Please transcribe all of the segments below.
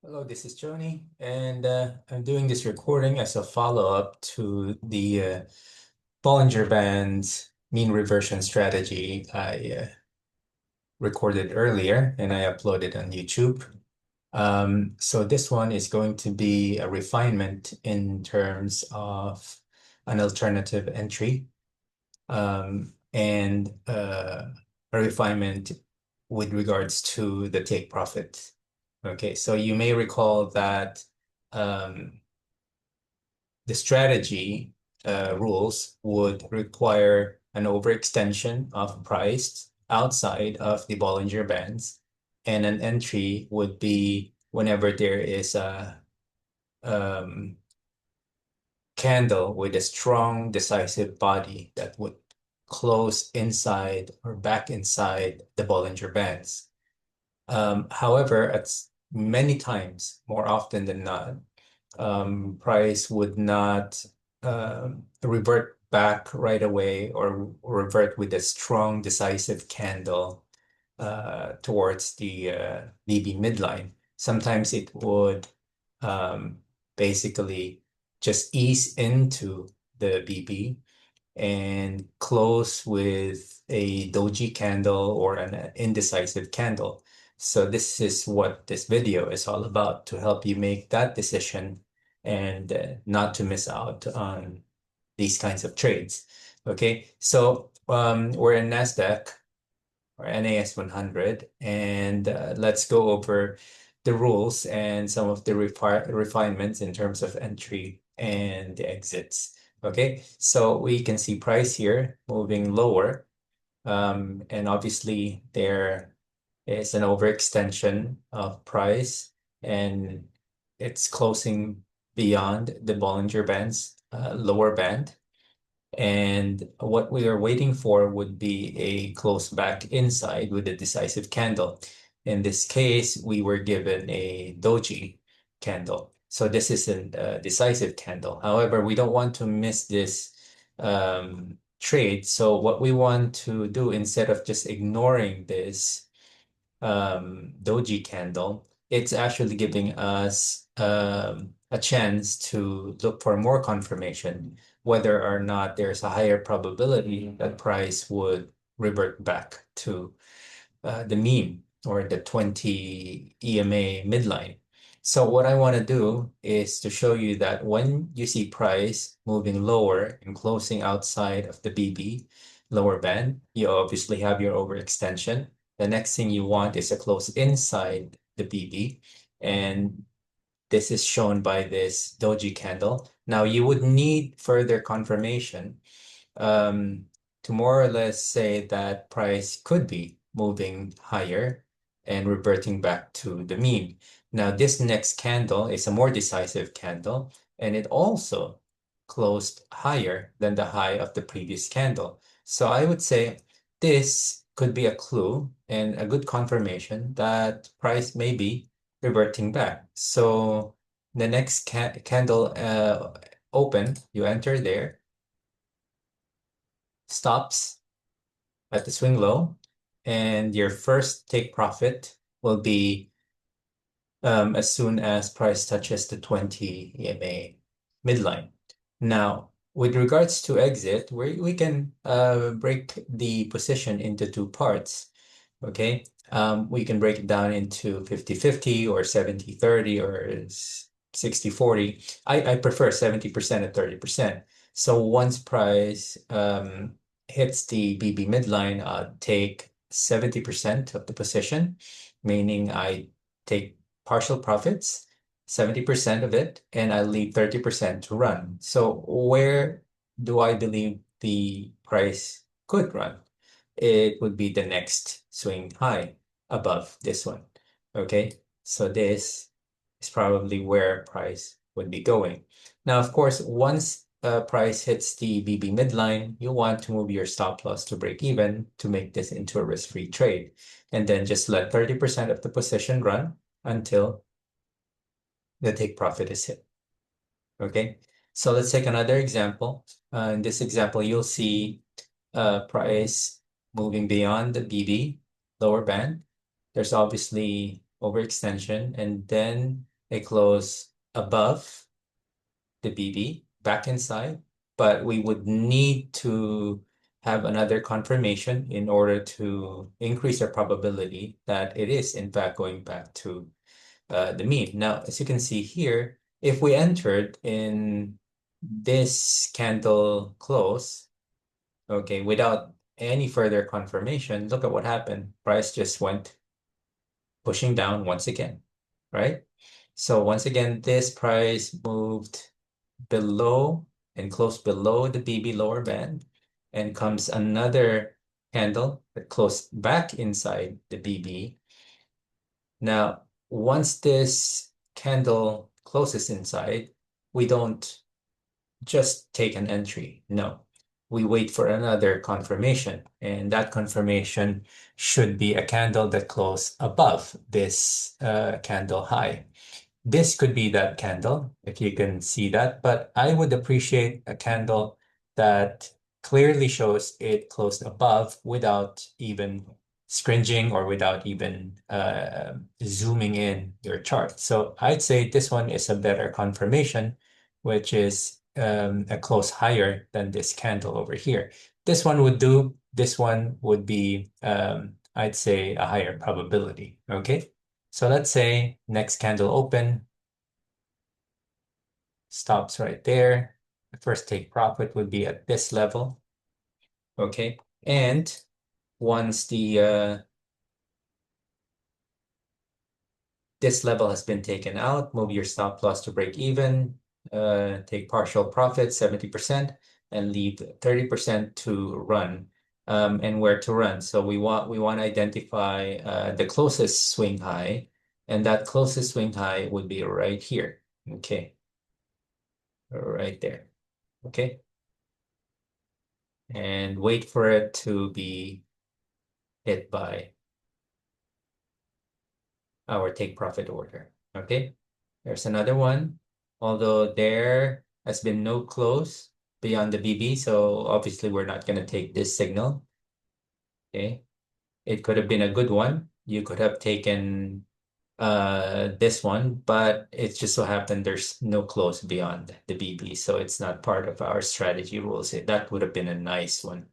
Hello, this is Joni, and I'm doing this recording as a follow-up to the Bollinger Band's mean reversion strategy I recorded earlier and I uploaded on YouTube. So this one is going to be a refinement in terms of an alternative entry and a refinement with regards to the take profit. Okay, so you may recall that um, the strategy rules would require an overextension of price outside of the Bollinger Bands, and an entry would be whenever there is a um, candle with a strong decisive body that would close inside or back inside the Bollinger Bands. However, at many times, more often than not, price would not revert back right away or revert with a strong decisive candle towards the BB midline. Sometimes it would um, basically just ease into the BB and close with a doji candle or an indecisive candle. So this is what this video is all about, to help you make that decision and not to miss out on these kinds of trades. Okay, so we're in NASDAQ or NAS 100, and let's go over the rules and some of the refinements in terms of entry and the exits. Okay, so we can see price here moving lower, and obviously there is an overextension of price, and it's closing beyond the Bollinger Band's lower band. And what we are waiting for would be a close back inside with a decisive candle. In this case, we were given a doji candle. So this is a decisive candle. However, we don't want to miss this trade. So what we want to do, instead of just ignoring this doji candle, it's actually giving us a chance to look for more confirmation whether or not there's a higher probability that price would revert back to the mean or the 20 EMA midline. So what I want to do is to show you that when you see price moving lower and closing outside of the BB lower band, you obviously have your overextension. The next thing you want is a close inside the BB, and this is shown by this doji candle. Now you would need further confirmation um, to more or less say that price could be moving higher and reverting back to the mean. Now, this next candle is a more decisive candle, and it also closed higher than the high of the previous candle. So I would say this could be a clue and a good confirmation that price may be reverting back. So the next candle open, you enter there, stops at the swing low, and your first take profit will be as soon as price touches the 20 EMA midline. Now, with regards to exit, we can break the position into two parts. Okay, we can break it down into 50-50 or 70-30 or 60-40. I prefer 70% and 30%. So once price hits the BB midline, take 70% of the position, meaning I take partial profits, 70% of it, and I leave 30% to run. So where do I believe the price could run? It would be the next swing high above this one. Okay, so this is probably where price would be going. Now, of course, once price hits the BB midline, you want to move your stop loss to break even to make this into a risk-free trade. And then just let 30% of the position run until the take profit is hit. Okay, so let's take another example. In this example, you'll see price moving beyond the BB lower band. There's obviously overextension, and then a close above the BB back inside, but we would need to have another confirmation in order to increase our probability that it is in fact going back to the mean. Now, as you can see here, if we entered in this candle close, okay, without any further confirmation, look at what happened. Price just went pushing down once again, right? So once again, this price moved below and close below the BB lower band, and comes another candle that closed back inside the BB. Now, once this candle closes inside, we don't just take an entry. No, we wait for another confirmation, and that confirmation should be a candle that closed above this candle high. This could be that candle, if you can see that, but I would appreciate a candle that clearly shows it closed above without even scringing or without even zooming in your chart. So I'd say this one is a better confirmation, which is a close higher than this candle over here. This one would do. This one would be, I'd say, a higher probability. Okay. So let's say next candle open, stops right there. The first take profit would be at this level. Okay. And once the this level has been taken out, move your stop loss to break even, take partial profit, 70%, and leave 30% to run. And where to run. So we want to identify the closest swing high, and that closest swing high would be right here. Okay. Right there. Okay. And wait for it to be hit by our take profit order. Okay. There's another one. Although there has been no close beyond the BB, so obviously we're not going to take this signal. Okay. It could have been a good one. You could have taken this one, but it just so happened there's no close beyond the BB, so it's not part of our strategy rules. That would have been a nice one.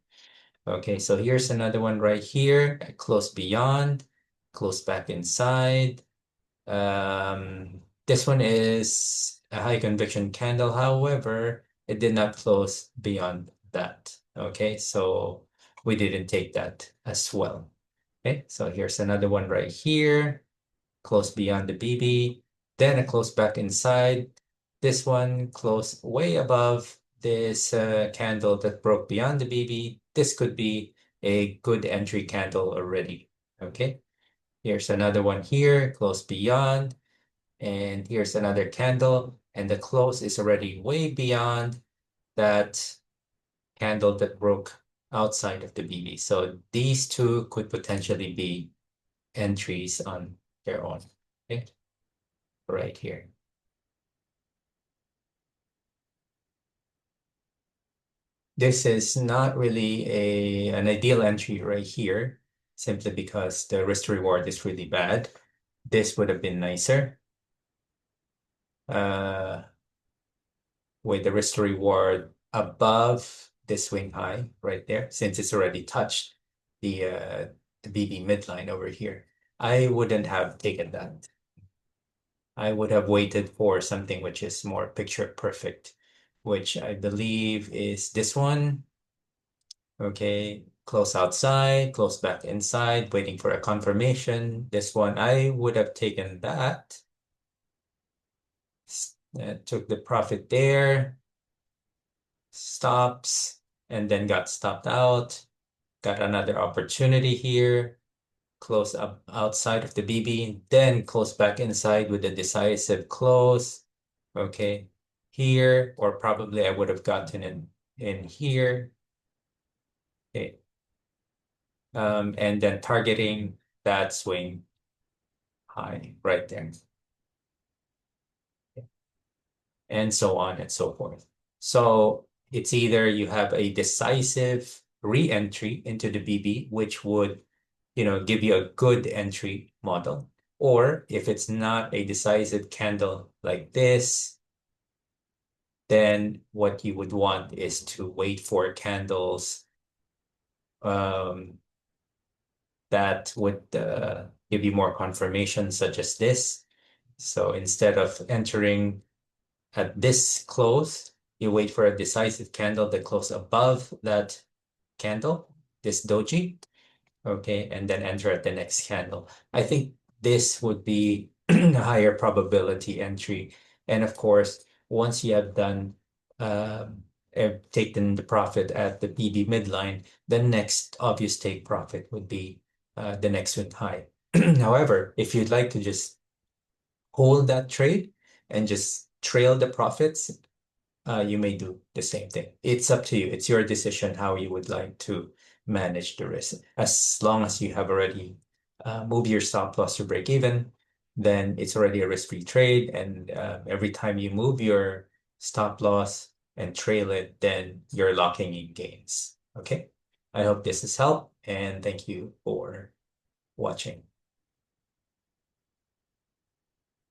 Okay, so here's another one right here, close beyond, close back inside. This one is a high conviction candle. However, it did not close beyond that. Okay, so we didn't take that as well. Okay, so here's another one right here, close beyond the BB, then a close back inside. This one close way above this candle that broke beyond the BB. This could be a good entry candle already. Okay, here's another one here, close beyond, and here's another candle, and the close is already way beyond that candle that broke outside of the BB. So these two could potentially be entries on their own. Okay, right here. This is not really an ideal entry right here, simply because the risk to reward is really bad. This would have been nicer. With the risk to reward above the swing high right there, since it's already touched the BB midline over here. I wouldn't have taken that. I would have waited for something which is more picture perfect, which I believe is this one. Okay, close outside, close back inside, waiting for a confirmation. This one, I would have taken that. Took the profit there, stops, and then got stopped out. Got another opportunity here, close up outside of the BB, then close back inside with a decisive close. Okay, here, or probably I would have gotten in here. Okay. And then targeting that swing high right there, and so on and so forth. So it's either you have a decisive re-entry into the BB, which would, give you a good entry model, Or if it's not a decisive candle like this, then what you would want is to wait for candles um, that would give you more confirmation, such as this. So instead of entering at this close, you wait for a decisive candle that close above that candle, this doji, okay, and then enter at the next candle. I think this would be a higher probability entry. And of course, once you have done taken the profit at the PB midline, the next obvious take profit would be the next swing high. However, if you'd like to just hold that trade and just trail the profits, you may do the same thing. It's up to you. It's your decision how you would like to manage the risk. As long as you have already moved your stop loss to break even, then it's already a risk-free trade. And every time you move your stop loss and trail it, then you're locking in gains. Okay. I hope this has helped, and thank you for watching.